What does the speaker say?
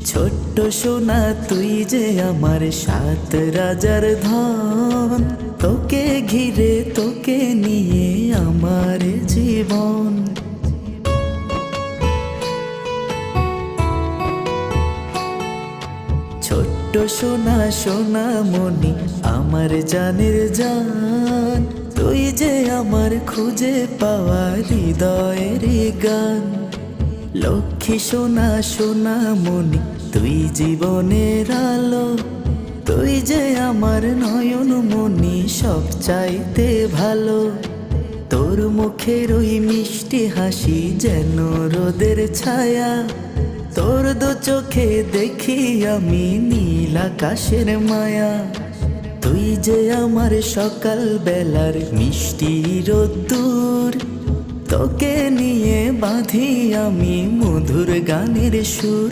ছোট্ট সোনা তুই যে আমার সাত রাজার ধন, তোকে ঘিরে তোকে নিয়ে আমার জীবন। ছোট্ট সোনা সোনা মনি আমার জানের জান, তুই যে আমার খুঁজে পাওয়া হৃদয়ের গান। লক্ষ্মী সোনা সোনা মনি তুই জীবনের আলো, তুই যে আমার নয়ন মনি সব চাইতে ভালো। তোর মুখের ওই মিষ্টি হাসি যেন রোদের ছায়া, তোর দু চোখে দেখি আমি নীল আকাশের মায়া। তুই যে আমার সকাল বেলার মিষ্টি রোদ্দুর, তোকে নিয়ে বাঁধি আমি মধুর গানের সুর।